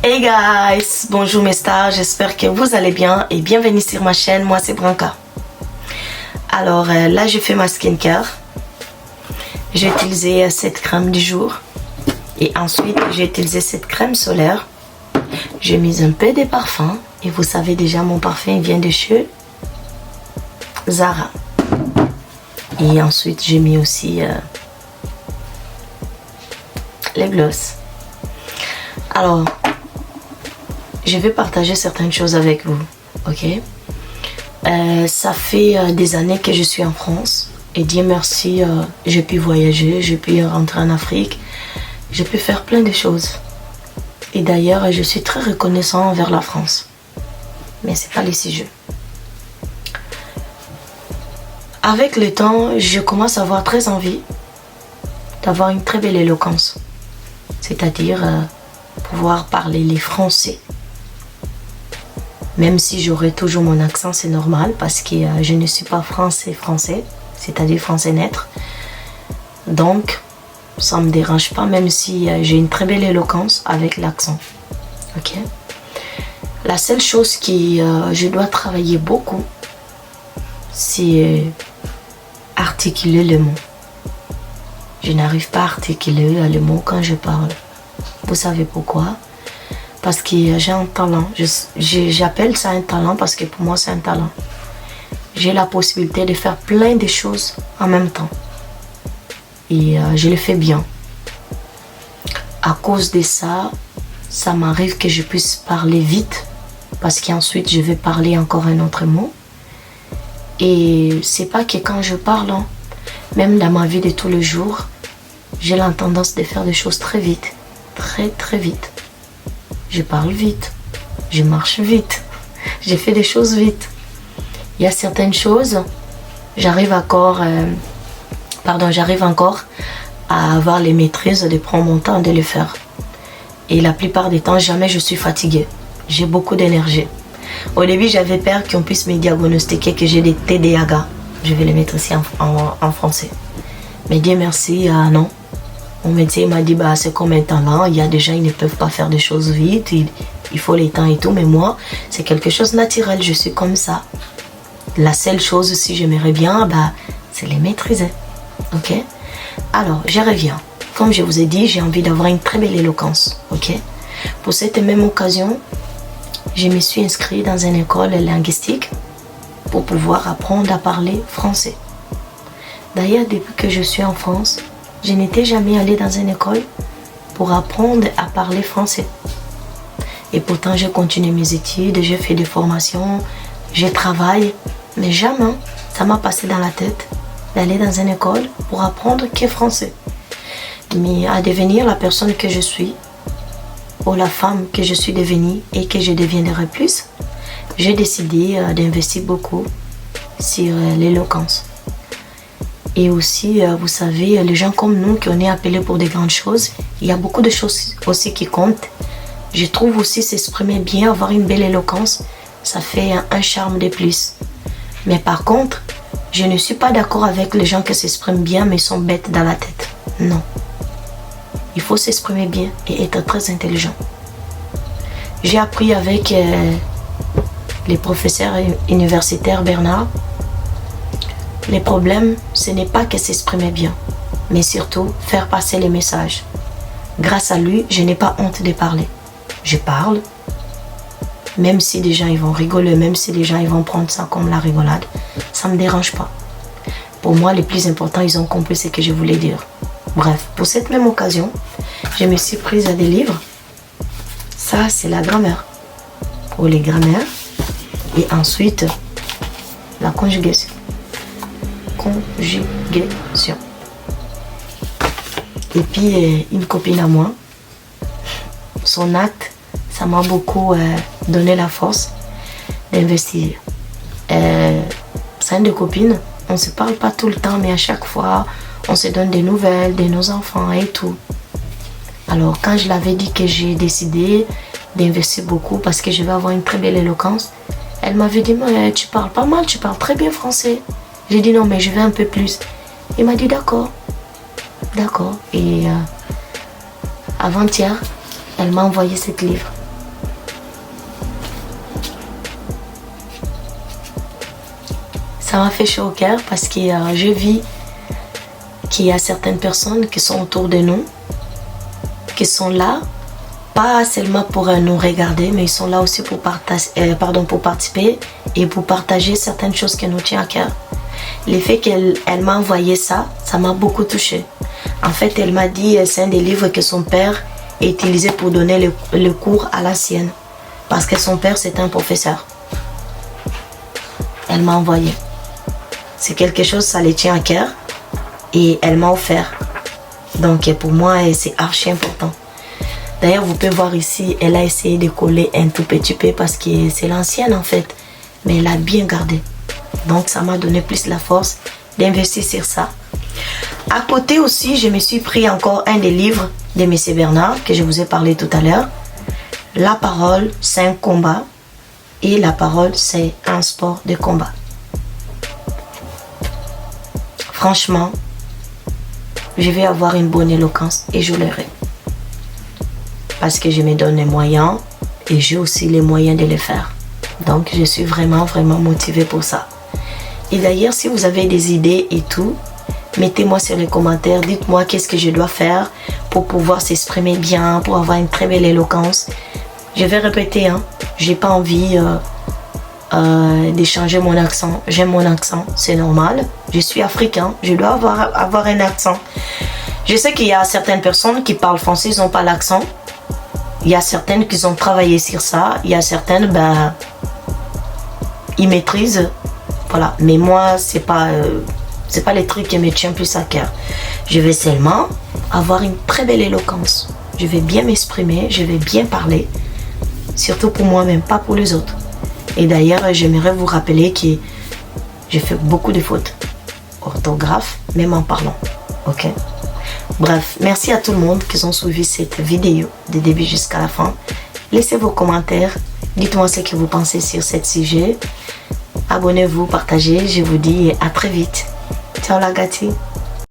Hey guys, bonjour mes stars, j'espère que vous allez bien et bienvenue sur ma chaîne, moi c'est Branca. Alors là je fais ma skincare. J'ai utilisé cette crème du jour et ensuite j'ai utilisé cette crème solaire. J'ai mis un peu de parfum et vous savez déjà mon parfum vient de chez Zara. Et ensuite j'ai mis aussi les gloss. Alors je vais partager certaines choses avec vous, ok? Ça fait des années que je suis en France et Dieu merci, j'ai pu voyager, j'ai pu rentrer en Afrique, j'ai pu faire plein de choses. Et d'ailleurs, je suis très reconnaissant envers la France. Mais c'est pas le sujet. Avec le temps, je commence à avoir très envie d'avoir une très belle éloquence. C'est-à-dire pouvoir parler les français. Même si j'aurai toujours mon accent, c'est normal parce que je ne suis pas français, c'est-à-dire français naître. Donc, ça ne me dérange pas, même si j'ai une très belle éloquence avec l'accent. Ok? La seule chose que je dois travailler beaucoup, c'est articuler le mot. Je n'arrive pas à articuler le mot quand je parle. Vous savez pourquoi? Parce que j'ai un talent. J'appelle ça un talent parce que pour moi c'est un talent. J'ai la possibilité de faire plein de choses en même temps. Et je le fais bien. À cause de ça, ça m'arrive que je puisse parler vite. Parce qu'ensuite je vais parler encore un autre mot. Et c'est pas que quand je parle, hein, même dans ma vie de tous les jours, j'ai la tendance de faire des choses très vite. Très très vite. Je parle vite, je marche vite, je fais des choses vite. Il y a certaines choses, j'arrive encore à avoir les maîtrises de prendre mon temps de les faire. Et la plupart des temps, jamais je suis fatiguée. J'ai beaucoup d'énergie. Au début, j'avais peur qu'on puisse me diagnostiquer que j'ai des TDAH. Je vais les mettre ici en français. Mais Dieu merci, non. Mon médecin m'a dit, bah, c'est comme un talent, il y a des gens qui ne peuvent pas faire des choses vite, il faut les temps et tout, mais moi, c'est quelque chose de naturel, je suis comme ça. La seule chose, si j'aimerais bien, bah, c'est les maîtriser, ok? Alors, je reviens. Comme je vous ai dit, j'ai envie d'avoir une très belle éloquence, ok? Pour cette même occasion, je me suis inscrite dans une école linguistique pour pouvoir apprendre à parler français. D'ailleurs, depuis que je suis en France, je n'étais jamais allée dans une école pour apprendre à parler français. Et pourtant, j'ai continué mes études, j'ai fait des formations, je travaille. Mais jamais ça m'a passé dans la tête d'aller dans une école pour apprendre que français. Mais à devenir la personne que je suis, ou la femme que je suis devenue et que je deviendrai plus, j'ai décidé d'investir beaucoup sur l'éloquence. Et aussi, vous savez, les gens comme nous qui on est appelés pour des grandes choses, il y a beaucoup de choses aussi qui comptent. Je trouve aussi s'exprimer bien, avoir une belle éloquence, ça fait un charme de plus. Mais par contre, je ne suis pas d'accord avec les gens qui s'expriment bien mais sont bêtes dans la tête. Non. Il faut s'exprimer bien et être très intelligent. J'ai appris avec les professeurs universitaires Bernard. Les problèmes, ce n'est pas que s'exprimer bien, mais surtout faire passer les messages. Grâce à lui, je n'ai pas honte de parler. Je parle, même si des gens ils vont rigoler, même si des gens ils vont prendre ça comme la rigolade, ça ne me dérange pas. Pour moi, le plus important, ils ont compris ce que je voulais dire. Bref, pour cette même occasion, je me suis prise à des livres. Ça, c'est la grammaire. Pour les grammaires. Et ensuite, la conjugation. Conjugation. Et puis une copine à moi, son acte, ça m'a beaucoup donné la force d'investir. C'est une de copines, on ne se parle pas tout le temps, mais à chaque fois, on se donne des nouvelles de nos enfants et tout. Alors quand je l'avais dit que j'ai décidé d'investir beaucoup parce que je vais avoir une très belle éloquence, elle m'avait dit, mais tu parles pas mal, tu parles très bien français. J'ai dit non, mais je veux un peu plus. Il m'a dit d'accord. D'accord. Et avant-hier, elle m'a envoyé ce livre. Ça m'a fait chaud au cœur parce que je vis qu'il y a certaines personnes qui sont autour de nous, qui sont là, pas seulement pour nous regarder, mais ils sont là aussi pour participer et pour partager certaines choses qui nous tiennent à cœur. Le fait qu'elle m'a envoyé ça, ça m'a beaucoup touchée. En fait, elle m'a dit c'est un des livres que son père a utilisé pour donner le cours à la sienne. Parce que son père, c'est un professeur. Elle m'a envoyé. C'est quelque chose, ça les tient à cœur. Et elle m'a offert. Donc pour moi, c'est archi important. D'ailleurs, vous pouvez voir ici, elle a essayé de coller un tout petit peu parce que c'est l'ancienne en fait. Mais elle a bien gardé. Donc ça m'a donné plus la force d'investir sur ça. À côté aussi, je me suis pris encore un des livres de M. Bernard que je vous ai parlé tout à l'heure. La parole, c'est un combat. Et la parole, c'est un sport de combat. Franchement, je vais avoir une bonne éloquence et je l'aurai. Parce que je me donne les moyens et j'ai aussi les moyens de le faire. Donc, je suis vraiment motivée pour ça. Et d'ailleurs, si vous avez des idées et tout, mettez-moi sur les commentaires. Dites-moi qu'est-ce que je dois faire pour pouvoir s'exprimer bien, pour avoir une très belle éloquence. Je vais répéter, hein. J'ai pas envie d'échanger mon accent. J'aime mon accent, c'est normal. Je suis africain, je dois avoir un accent. Je sais qu'il y a certaines personnes qui parlent français, ils n'ont pas l'accent. Il y a certaines qui ont travaillé sur ça. Il y a certaines, ils maîtrisent. Voilà. Mais moi, c'est pas les trucs qui me tiennent plus à cœur. Je vais seulement avoir une très belle éloquence. Je vais bien m'exprimer, je vais bien parler. Surtout pour moi-même, pas pour les autres. Et d'ailleurs, j'aimerais vous rappeler que j'ai fait beaucoup de fautes. Orthographe, même en parlant. Ok? Bref, merci à tout le monde qui ont suivi cette vidéo du début jusqu'à la fin. Laissez vos commentaires. Dites-moi ce que vous pensez sur ce sujet. Abonnez-vous, partagez. Je vous dis à très vite. Ciao la gâtie.